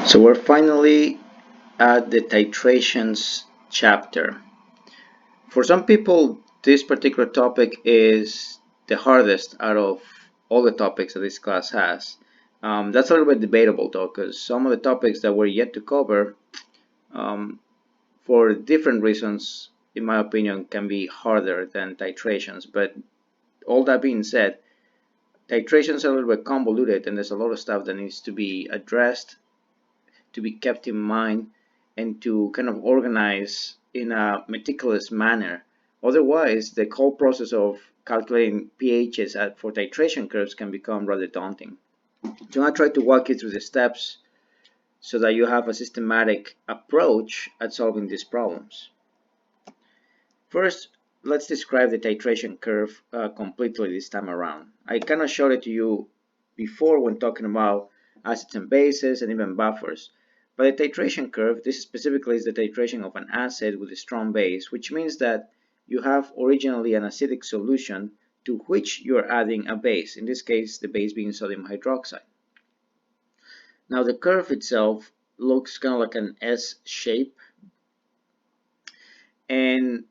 So we're finally at the titrations chapter. For some people, this particular topic is the hardest out of all the topics that this class has. That's a little bit debatable though, because some of the topics that we're yet to cover, um, for different reasons, in my opinion, can be harder than titrations. But all that being said, titrations are a little bit convoluted and there's a lot of stuff that needs to be addressed, to be kept in mind, and to kind of organize in a meticulous manner. Otherwise, the whole process of calculating pHs for titration curves can become rather daunting. So I'm going to try to walk you through the steps so that you have a systematic approach at solving these problems. First, let's describe the titration curve completely this time around. I kind of showed it to you before when talking about acids and bases and even buffers. But the titration curve, this specifically is the titration of an acid with a strong base, which means that you have originally an acidic solution to which you're adding a base, in this case the base being sodium hydroxide. Now the curve itself looks kind of like an S shape, and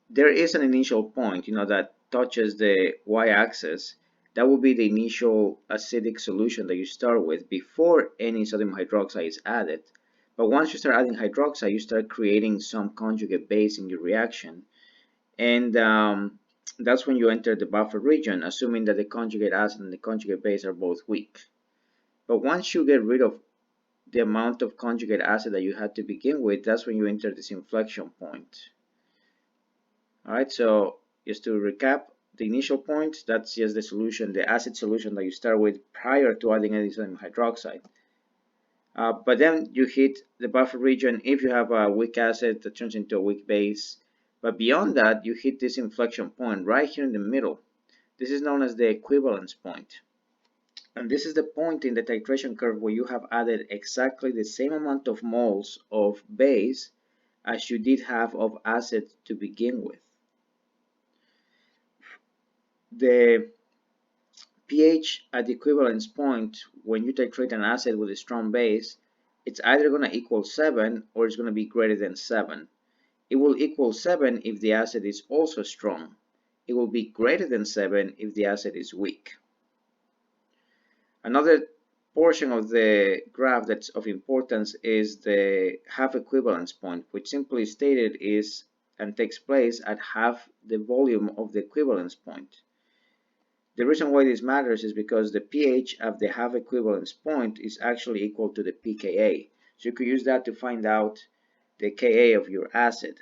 there is an initial point, that touches the y-axis. That will be the initial acidic solution that you start with before any sodium hydroxide is added. But once you start adding hydroxide, you start creating some conjugate base in your reaction. And that's when you enter the buffer region, assuming that the conjugate acid and the conjugate base are both weak. But once you get rid of the amount of conjugate acid that you had to begin with, that's when you enter this inflection point. Alright, so just to recap, the initial point, that's just the solution, the acid solution that you start with prior to adding any sodium hydroxide. But then you hit the buffer region if you have a weak acid that turns into a weak base. But beyond that, you hit this inflection point right here in the middle. This is known as the equivalence point. And this is the point in the titration curve where you have added exactly the same amount of moles of base as you did have of acid to begin with. The pH at the equivalence point when you titrate an acid with a strong base, it's either going to equal 7 or it's going to be greater than 7. It will equal 7 if the acid is also strong. It will be greater than 7 if the acid is weak. Another portion of the graph that's of importance is the half equivalence point, which simply stated is and takes place at half the volume of the equivalence point. The reason why this matters is because the pH of the half equivalence point is actually equal to the pKa. So you could use that to find out the Ka of your acid.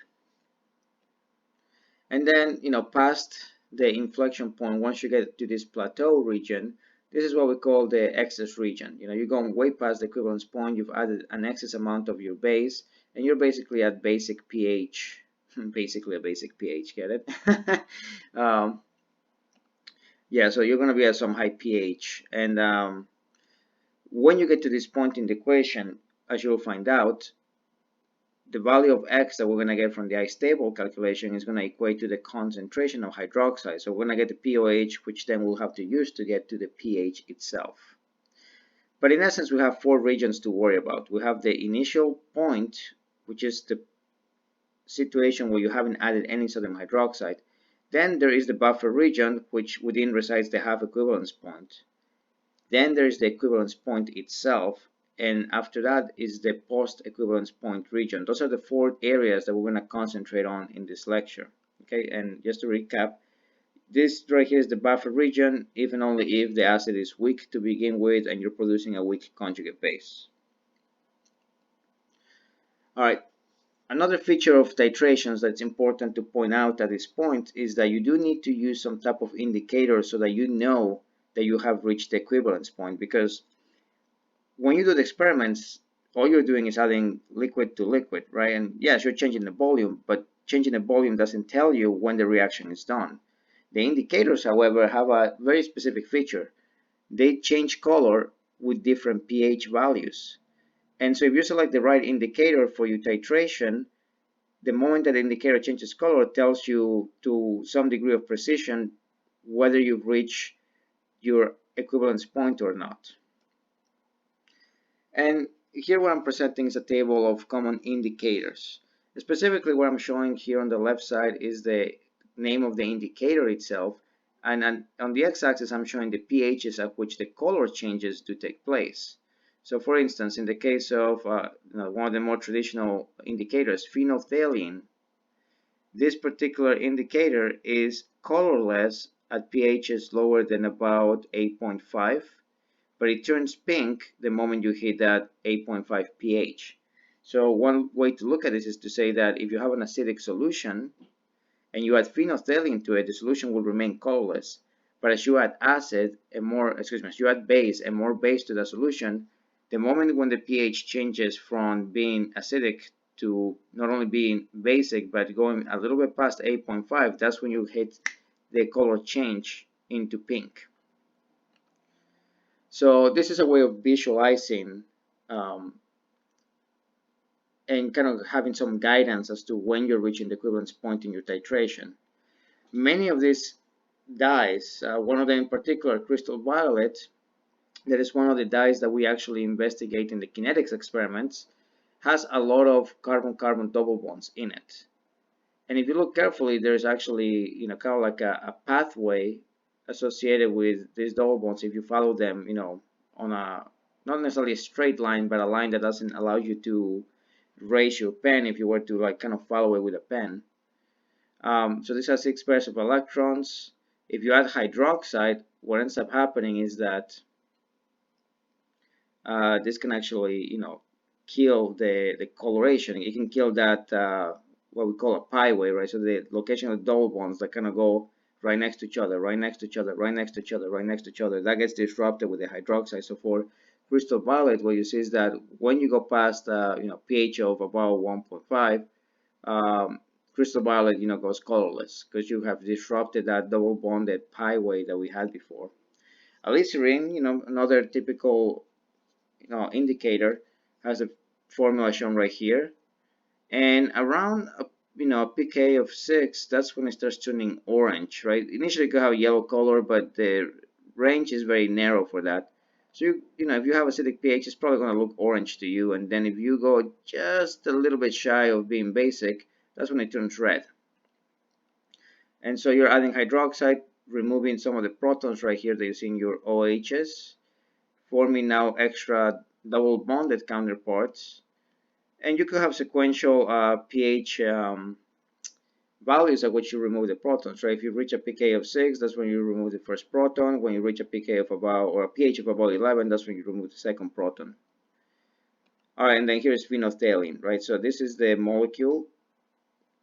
And then, past the inflection point, once you get to this plateau region, this is what we call the excess region. You're going way past the equivalence point, you've added an excess amount of your base, and you're basically at basic pH. Basically a basic pH, get it? Yeah, so you're going to be at some high pH. And when you get to this point in the equation, as you'll find out, the value of X that we're going to get from the I-stable calculation is going to equate to the concentration of hydroxide. So we're going to get the pOH, which then we'll have to use to get to the pH itself. But in essence, we have 4 regions to worry about. We have the initial point, which is the situation where you haven't added any sodium hydroxide. Then there is the buffer region, which within resides the half equivalence point. Then there is the equivalence point itself, and after that is the post equivalence point region. Those are the 4 areas that we're going to concentrate on in this lecture. Okay, and just to recap, this right here is the buffer region, if and only if the acid is weak to begin with and you're producing a weak conjugate base. Alright. Another feature of titrations that's important to point out at this point is that you do need to use some type of indicator so that you know that you have reached the equivalence point, because when you do the experiments, all you're doing is adding liquid to liquid, right? And yes, you're changing the volume, but changing the volume doesn't tell you when the reaction is done. The indicators, however, have a very specific feature. They change color with different pH values. And so if you select the right indicator for your titration, the moment that the indicator changes color tells you to some degree of precision whether you've reached your equivalence point or not. And here what I'm presenting is a table of common indicators. Specifically, what I'm showing here on the left side is the name of the indicator itself, and on the x-axis I'm showing the pHs at which the color changes do take place. So for instance, in the case of one of the more traditional indicators, phenolphthalein, this particular indicator is colorless at pHs lower than about 8.5, but it turns pink the moment you hit that 8.5 pH. So one way to look at this is to say that if you have an acidic solution and you add phenolphthalein to it, the solution will remain colorless. But as you add as you add base and more base to the solution, the moment when the pH changes from being acidic to not only being basic but going a little bit past 8.5, that's when you hit the color change into pink. So this is a way of visualizing and kind of having some guidance as to when you're reaching the equivalence point in your titration. Many of these dyes, one of them in particular, crystal violet, that is one of the dyes that we actually investigate in the kinetics experiments, has a lot of carbon-carbon double bonds in it. And if you look carefully, there's actually, kind of like a pathway associated with these double bonds if you follow them, on a not necessarily a straight line, but a line that doesn't allow you to raise your pen if you were to like kind of follow it with a pen. So this has 6 pairs of electrons. If you add hydroxide, what ends up happening is that this can actually, kill the coloration. It can kill that what we call a pi way, right? So the location of the double bonds that kind of go right next to each other, right next to each other, right next to each other, right next to each other. That gets disrupted with the hydroxide. So for crystal violet, what you see is that when you go past, pH of about 1.5, crystal violet, goes colorless because you have disrupted that double bonded pi way that we had before. Alizarin, another typical, indicator, has a formula shown right here, and around a pK of 6, that's when it starts turning orange, right? Initially it could have a yellow color, but the range is very narrow for that. So if you have acidic pH, it's probably going to look orange to you, and then if you go just a little bit shy of being basic, that's when it turns red. And so you're adding hydroxide, removing some of the protons right here that you see in your OHs, forming now extra double bonded counterparts. And you could have sequential pH values at which you remove the protons, right? If you reach a pK of 6, that's when you remove the first proton. When you reach a pK of about, or a pH of about 11, that's when you remove the second proton. All right, and then here's phenolphthalein, right? So this is the molecule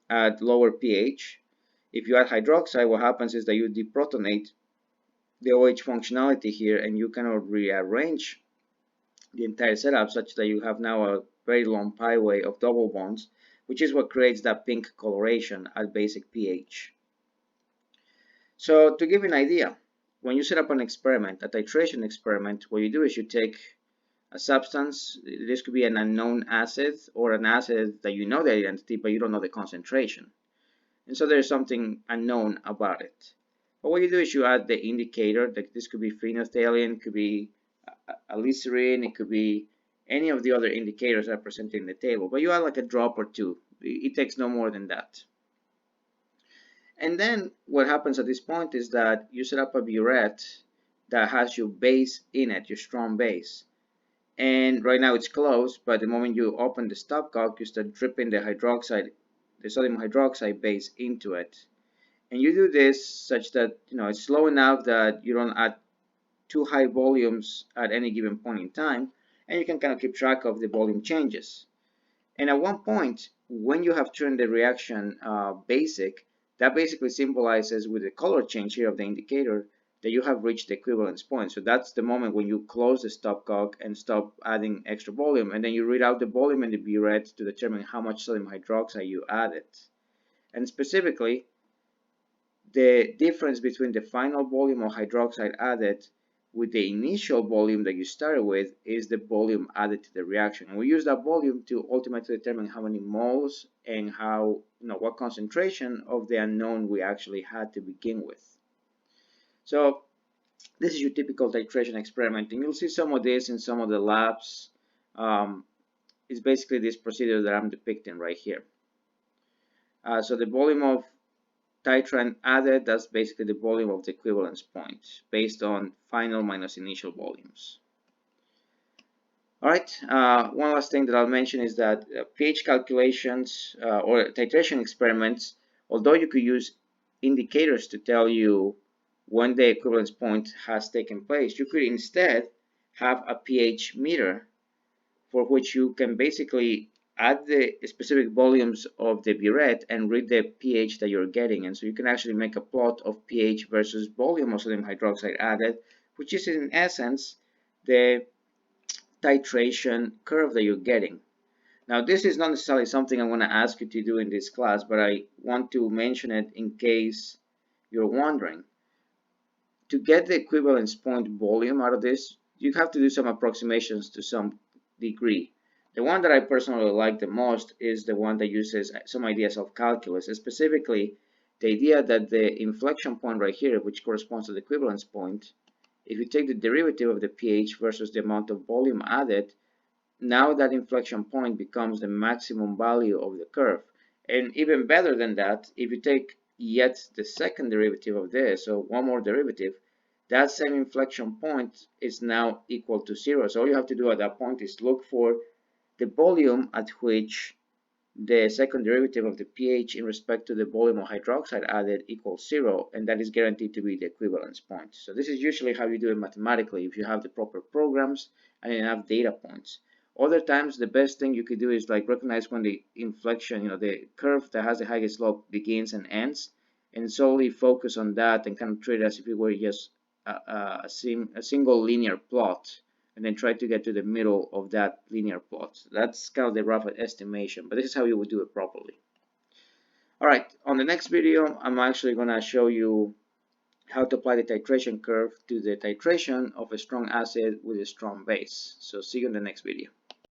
at lower pH. If you add hydroxide, what happens is that you deprotonate the OH functionality here, and you cannot rearrange the entire setup such that you have now a very long pi way of double bonds, which is what creates that pink coloration at basic pH. So to give you an idea, when you set up an experiment, a titration experiment, what you do is you take a substance. This could be an unknown acid or an acid that you know the identity, but you don't know the concentration. And so there's something unknown about it. But what you do is you add the indicator. That this could be phenolphthalein, could be alizarin, it could be any of the other indicators that are presented in the table. But you add like a drop or two. It takes no more than that. And then what happens at this point is that you set up a burette that has your base in it, your strong base. And right now it's closed, but the moment you open the stopcock, you start dripping the sodium hydroxide base into it. And you do this such that it's slow enough that you don't add too high volumes at any given point in time, and you can kind of keep track of the volume changes. And at one point, when you have turned the reaction basic, that basically symbolizes with the color change here of the indicator that you have reached the equivalence point. So that's the moment when you close the stopcock and stop adding extra volume, and then you read out the volume in the burette to determine how much sodium hydroxide you added. And specifically, the difference between the final volume of hydroxide added with the initial volume that you started with is the volume added to the reaction. And we use that volume to ultimately determine how many moles and what concentration of the unknown we actually had to begin with. So this is your typical titration experiment, and you'll see some of this in some of the labs. is basically this procedure that I'm depicting right here. So the volume of titrant added, that's basically the volume of the equivalence point based on final minus initial volumes. All right, one last thing that I'll mention is that pH calculations or titration experiments, although you could use indicators to tell you when the equivalence point has taken place, you could instead have a pH meter for which you can basically add the specific volumes of the burette and read the pH that you're getting. And so you can actually make a plot of pH versus volume of sodium hydroxide added, which is in essence the titration curve that you're getting. Now, this is not necessarily something I'm going to ask you to do in this class, but I want to mention it in case you're wondering. To get the equivalence point volume out of this, you have to do some approximations to some degree. The one that I personally like the most is the one that uses some ideas of calculus, specifically the idea that the inflection point right here, which corresponds to the equivalence point, if you take the derivative of the pH versus the amount of volume added, now that inflection point becomes the maximum value of the curve. And even better than that, if you take yet the second derivative of this, so one more derivative, that same inflection point is now equal to 0. So all you have to do at that point is look for the volume at which the second derivative of the pH in respect to the volume of hydroxide added equals 0, and that is guaranteed to be the equivalence point. So this is usually how you do it mathematically if you have the proper programs and enough data points. Other times, the best thing you could do is like recognize when the inflection, the curve that has the highest slope begins and ends, and solely focus on that and kind of treat it as if it were just a single linear plot, and then try to get to the middle of that linear plot. So that's kind of the rough estimation, but this is how you would do it properly. All right, on the next video, I'm actually going to show you how to apply the titration curve to the titration of a strong acid with a strong base. So see you in the next video.